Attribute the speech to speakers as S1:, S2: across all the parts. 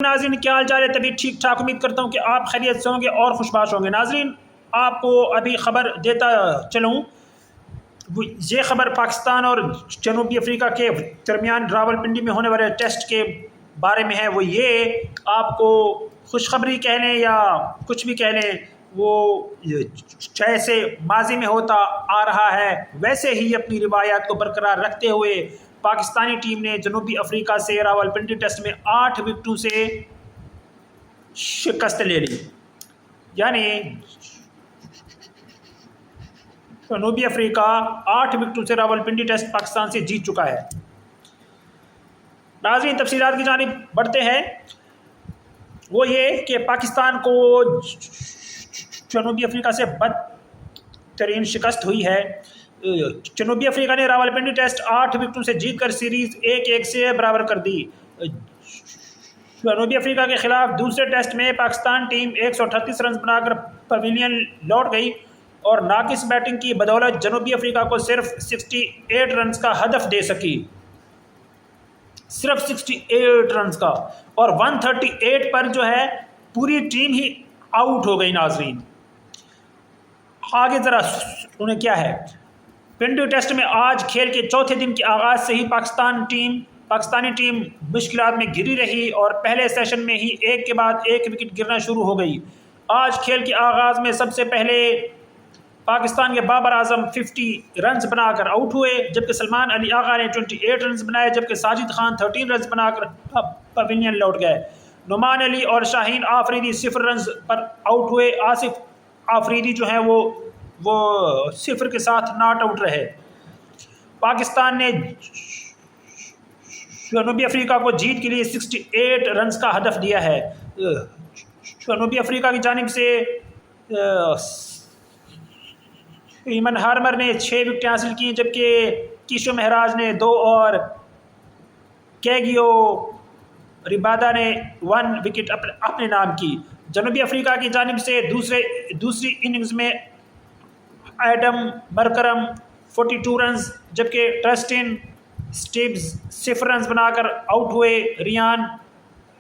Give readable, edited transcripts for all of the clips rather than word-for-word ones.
S1: ناظرین کیا حال چال ہے؟ طبیعت ٹھیک ٹھاک، امید کرتا ہوں کہ آپ خیریت سے ہوں گے اور خوشباش ہوں گے۔ ناظرین آپ کو ابھی خبر دیتا چلوں، یہ خبر پاکستان اور جنوبی افریقہ کے درمیان راولپنڈی میں ہونے والے ٹیسٹ کے بارے میں ہے۔ وہ یہ آپ کو خوشخبری کہہ لیں یا کچھ بھی کہہ لیں، وہ جیسے ماضی میں ہوتا آ رہا ہے ویسے ہی اپنی روایات کو برقرار رکھتے ہوئے پاکستانی ٹیم نے جنوبی افریقہ سے راولپنڈی ٹیسٹ میں 8 وکٹوں سے شکست لے لی، یعنی جنوبی افریقہ 8 وکٹوں سے راولپنڈی ٹیسٹ پاکستان سے جیت چکا ہے۔ ناظرین تفصیلات کی جانب بڑھتے ہیں۔ وہ یہ کہ پاکستان کو جنوبی افریقہ سے بدترین شکست ہوئی ہے۔ جنوبی افریقہ نے راولپنڈی ٹیسٹ 8 وکٹوں سے جیت کر سیریز 1-1 سے برابر کر دی۔ جنوبی افریقہ کے خلاف دوسرے ٹیسٹ میں پاکستان ٹیم 138 رنز بنا کر پویلین لوٹ گئی اور ناقص بیٹنگ کی بدولت جنوبی افریقہ کو صرف 68 رنز کا ہدف دے سکی، صرف 68 رنز کا، اور 138 پر جو ہے پوری ٹیم ہی آؤٹ ہو گئی۔ ناظرین آگے ذرا انہیں کیا ہے۔ پنڈی ٹیسٹ میں آج کھیل کے چوتھے دن کے آغاز سے ہی پاکستانی ٹیم مشکلات میں گھری رہی اور پہلے سیشن میں ہی ایک کے بعد ایک وکٹ گرنا شروع ہو گئی۔ آج کھیل کے آغاز میں سب سے پہلے پاکستان کے بابر اعظم 50 رنز بنا کر آؤٹ ہوئے، جبکہ سلمان علی آغا نے 28 رنز بنائے، جبکہ ساجد خان 13 رنز بنا کر پویلین لوٹ گئے۔ نعمان علی اور شاہین آفریدی 0 رنز پر آؤٹ ہوئے۔ آصف آفریدی جو ہیں وہ 0 کے ساتھ ناٹ آؤٹ رہے۔ پاکستان نے جنوبی افریقہ کو جیت کے لیے 68 رنز کا ہدف دیا ہے۔ جنوبی افریقہ کی جانب سے ایمن ہارمر نے 6 وکٹیں حاصل کی، جبکہ کیشو مہراج نے 2 اور کیگیو ربادہ نے 1 وکٹ اپنے نام کی۔ جنوبی افریقہ کی جانب سے دوسری اننگز میں ایڈم مرکرم 42 رنز، جبکہ ٹرسٹن سٹیبز 0 رنز بنا کر آؤٹ ہوئے۔ ریان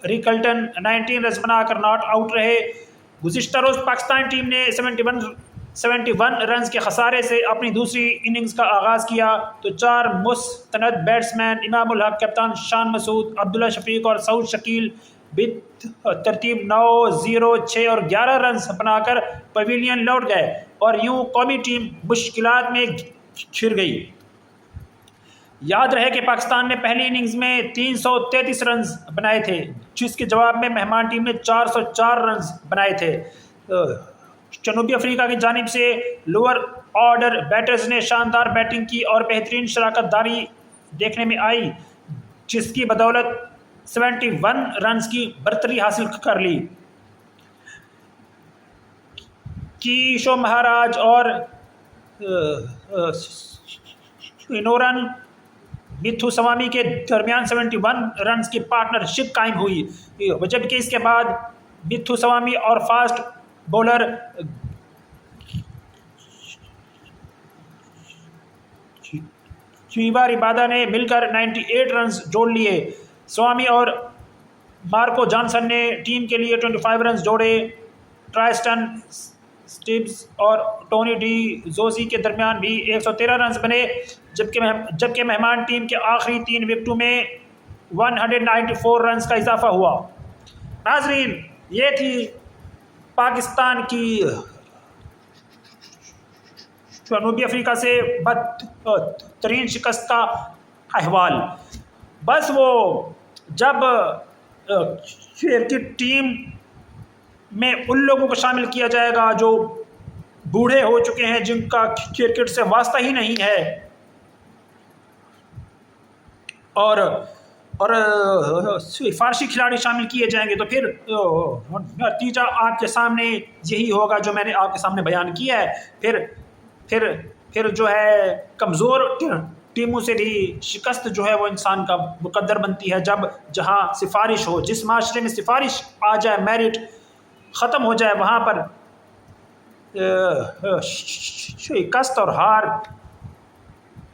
S1: ریکلٹن 19 رنز بنا کر ناٹ آؤٹ رہے۔ گزشتہ روز پاکستانی ٹیم نے 71 رنز کے خسارے سے اپنی دوسری اننگز کا آغاز کیا تو 4 مستند بیٹسمین امام الحق، کپتان شان مسعود، عبداللہ شفیق اور سعود شکیل ترتیب 9، 0، 6 اور 11 رنز بنا کر پویلین لوٹ گئے اور یوں قومی ٹیم مشکلات میں گھر گئی۔ یاد رہے کہ پاکستان نے پہلی اننگز میں 333 رنز بنائے تھے، جس کے جواب میں مہمان ٹیم نے 404 رنز بنائے تھے۔ جنوبی افریقہ کی جانب سے لوور آرڈر بیٹرز نے شاندار بیٹنگ کی اور بہترین شراکت داری دیکھنے میں آئی، جس کی بدولت 71 رنز کی برتری حاصل کر لی۔ کیشو مہاراج اور انورن متھو سوامی کے درمیان 71 رنز کی پارٹنر شپ قائم ہوئی، جبکہ اس کے بعد متھو سوامی اور فاسٹ بولر چیوا ربادہ نے مل کر 98 رنز جوڑ لیے۔ سوامی اور مارکو جانسن نے ٹیم کے لیے 25 رنز جوڑے۔ ٹرائسٹن سٹیبز اور ٹونی ڈی زوزی کے درمیان بھی 113 رنز بنے، جبکہ مہمان ٹیم کے آخری 3 وکٹوں میں 194 رنز کا اضافہ ہوا۔ ناظرین یہ تھی پاکستان کی جنوبی افریقہ سے بدترین شکست کا احوال۔ بس وہ جب کرکٹ ٹیم میں ان لوگوں کو شامل کیا جائے گا جو بوڑھے ہو چکے ہیں، جن کا کرکٹ سے واسطہ ہی نہیں ہے، اور فارسی کھلاڑی شامل کیے جائیں گے، تو پھر نتیجہ آپ کے سامنے یہی ہوگا جو میں نے آپ کے سامنے بیان کیا ہے۔ پھر جو ہے کمزور ٹیموں سے بھی شکست جو ہے وہ انسان کا مقدر بنتی ہے۔ جہاں سفارش ہو، جس معاشرے میں سفارش آ جائے، میرٹ ختم ہو جائے، وہاں پر شکست اور ہار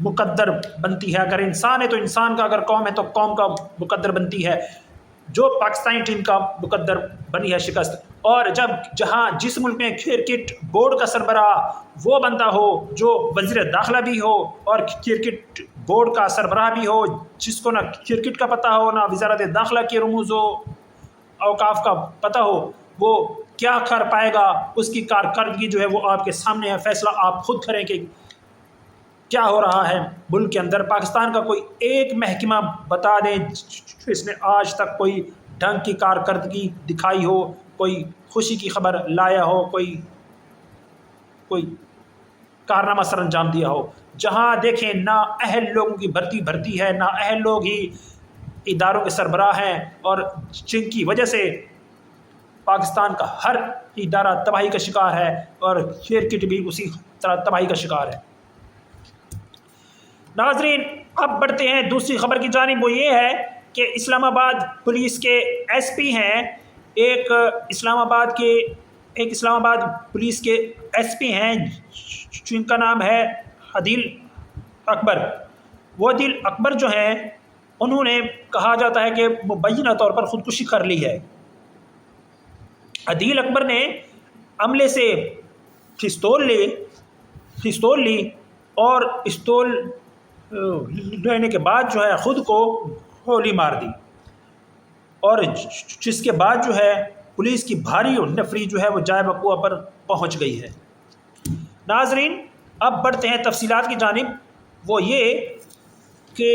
S1: مقدر بنتی ہے۔ اگر انسان ہے تو انسان کا، اگر قوم ہے تو قوم کا مقدر بنتی ہے۔ جو پاکستانی ٹیم کا مقدر بنی ہے شکست، اور جس ملک میں کرکٹ بورڈ کا سربراہ وہ بنتا ہو جو وزیر داخلہ بھی ہو اور کرکٹ بورڈ کا سربراہ بھی ہو، جس کو نہ کرکٹ کا پتہ ہو نہ وزارت داخلہ کے رموز و اوقاف کا پتہ ہو، وہ کیا کر پائے گا؟ اس کی کارکردگی جو ہے وہ آپ کے سامنے ہے، فیصلہ آپ خود کریں کہ کیا ہو رہا ہے ملک کے اندر۔ پاکستان کا کوئی ایک محکمہ بتا دیں اس نے آج تک کوئی ڈھنگ کی کارکردگی دکھائی ہو، کوئی خوشی کی خبر لایا ہو، کوئی کارنامہ سر انجام دیا ہو۔ جہاں دیکھیں نا اہل لوگوں کی بھرتی ہے، نا اہل لوگ ہی اداروں کے سربراہ ہیں، اور جن کی وجہ سے پاکستان کا ہر ادارہ تباہی کا شکار ہے، اور کرکٹ بھی اسی طرح تباہی کا شکار ہے۔ ناظرین، اب بڑھتے ہیں دوسری خبر کی جانب۔ وہ یہ ہے کہ اسلام آباد پولیس کے ایس پی ہیں، ایک اسلام آباد پولیس کے ایس پی ہیں جن کا نام ہے عدیل اکبر۔ وہ عدیل اکبر جو ہیں، انہوں نے کہا جاتا ہے کہ مبینہ طور پر خودکشی کر لی ہے۔ عدیل اکبر نے عملے سے پستول لی اور پستول لینے کے بعد جو ہے خود کو گولی مار دی، اور جس کے بعد جو ہے پولیس کی بھاری نفری جو ہے وہ جائے وقوع پر پہنچ گئی ہے۔ ناظرین، اب بڑھتے ہیں تفصیلات کی جانب۔ وہ یہ کہ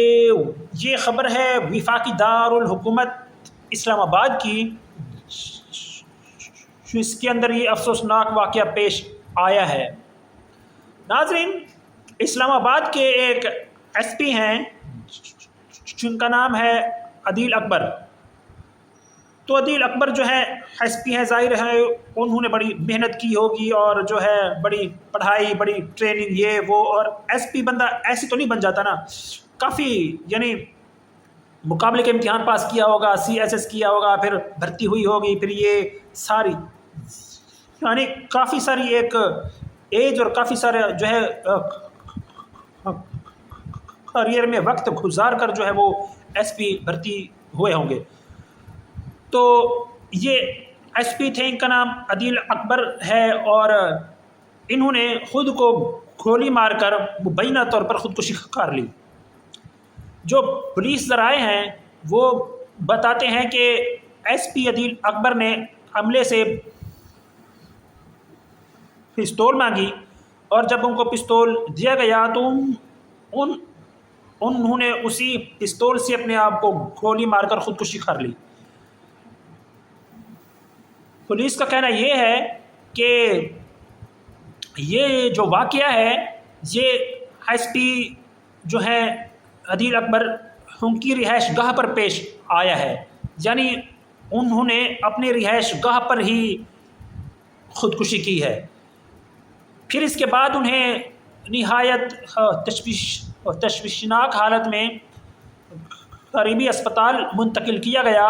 S1: یہ خبر ہے وفاقی دارالحکومت اسلام آباد کی، اس کے اندر یہ افسوسناک واقعہ پیش آیا ہے۔ ناظرین، اسلام آباد کے ایک ایس پی ہیں جن کا نام ہے عدیل اکبر۔ تو عدیل اکبر جو ہے ایس پی ہیں، ظاہر ہے انہوں نے بڑی محنت کی ہوگی، اور جو ہے بڑی پڑھائی، بڑی ٹریننگ، یہ وہ، اور ایس پی بندہ ایسے تو نہیں بن جاتا نا، کافی یعنی مقابلے کے امتحان پاس کیا ہوگا، CSS کیا ہوگا، پھر بھرتی ہوئی ہوگی، پھر یہ ساری یعنی کافی ساری ایک ایج اور کافی سارے جو ہے کریئر میں وقت گزار کر جو ہے وہ ایس پی بھرتی ہوئے ہوں گے۔ تو یہ ایس پی تھے، ان کا نام عدیل اکبر ہے، اور انہوں نے خود کو گولی مار کر مبینہ طور پر خودکشی کر لی۔ جو پولیس ذرائع ہیں وہ بتاتے ہیں کہ ایس پی عدیل اکبر نے عملے سے پستول مانگی، اور جب ان کو پستول دیا گیا تو انہوں نے اسی پستول سے اپنے آپ کو گولی مار کر خودکشی کر لی۔ پولیس کا کہنا یہ ہے کہ یہ جو واقعہ ہے یہ ایس پی جو ہے عدیل اکبر ان کی رہائش گاہ پر پیش آیا ہے، یعنی انہوں نے اپنی رہائش گاہ پر ہی خودکشی کی ہے۔ پھر اس کے بعد انہیں نہایت تشویشناک حالت میں قریبی اسپتال منتقل کیا گیا،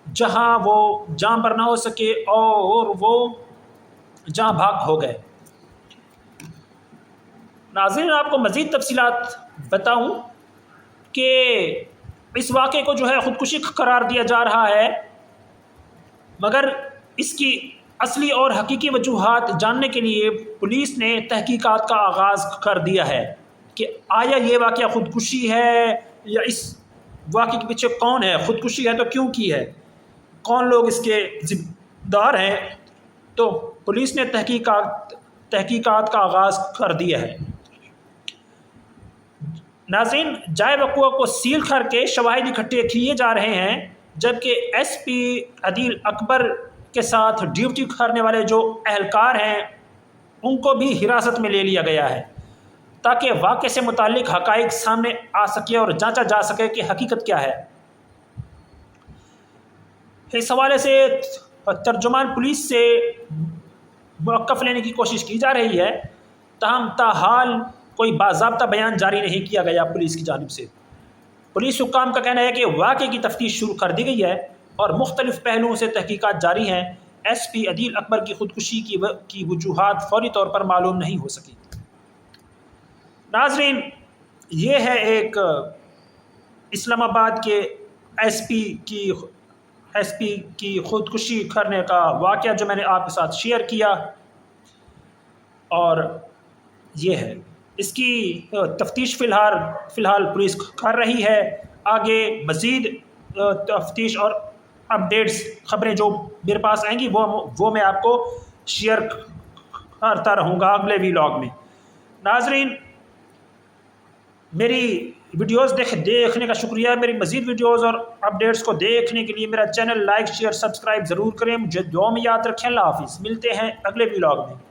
S1: جہاں وہ جان پر نہ ہو سکے اور وہ جاں بھاگ ہو گئے۔ ناظرین، آپ کو مزید تفصیلات بتاؤں کہ اس واقعے کو جو ہے خودکشی قرار دیا جا رہا ہے، مگر اس کی اصلی اور حقیقی وجوہات جاننے کے لیے پولیس نے تحقیقات کا آغاز کر دیا ہے کہ آیا یہ واقعہ خودکشی ہے یا اس واقعے کے پیچھے کون ہے، خودکشی ہے تو کیوں کی ہے، کون لوگ اس کے ذمہ دار ہیں۔ تو پولیس نے تحقیقات کا آغاز کر دیا ہے۔ ناظرین، جائے وقوع کو سیل کر کے شواہد اکٹھے کیے جا رہے ہیں، جبکہ ایس پی عدیل اکبر کے ساتھ ڈیوٹی کرنے والے جو اہلکار ہیں ان کو بھی حراست میں لے لیا گیا ہے، تاکہ واقعے سے متعلق حقائق سامنے آ سکے اور جانچا جا سکے کہ حقیقت کیا ہے۔ اس حوالے سے ترجمان پولیس سے موقف لینے کی کوشش کی جا رہی ہے، تاہم تاحال کوئی باضابطہ بیان جاری نہیں کیا گیا پولیس کی جانب سے۔ پولیس حکام کا کہنا ہے کہ واقعے کی تفتیش شروع کر دی گئی ہے اور مختلف پہلوؤں سے تحقیقات جاری ہیں۔ ایس پی عدیل اکبر کی خودکشی کی وجوہات فوری طور پر معلوم نہیں ہو سکی۔ ناظرین، یہ ہے ایک اسلام آباد کے ایس پی کی ایس پی کی خودکشی کرنے کا واقعہ جو میں نے آپ کے ساتھ شیئر کیا، اور یہ ہے اس کی تفتیش فی الحال پولیس کر رہی ہے۔ آگے مزید تفتیش اور اپڈیٹس خبریں جو میرے پاس آئیں گی وہ میں آپ کو شیئر کرتا رہوں گا اگلے ویلاگ میں۔ ناظرین، میری ویڈیوز دیکھنے کا شکریہ۔ میری مزید ویڈیوز اور اپڈیٹس کو دیکھنے کے لیے میرا چینل لائک شیئر سبسکرائب ضرور کریں۔ مجھے دعاؤں میں یاد رکھیں۔ اللہ حافظ، ملتے ہیں اگلے ویلاگ میں۔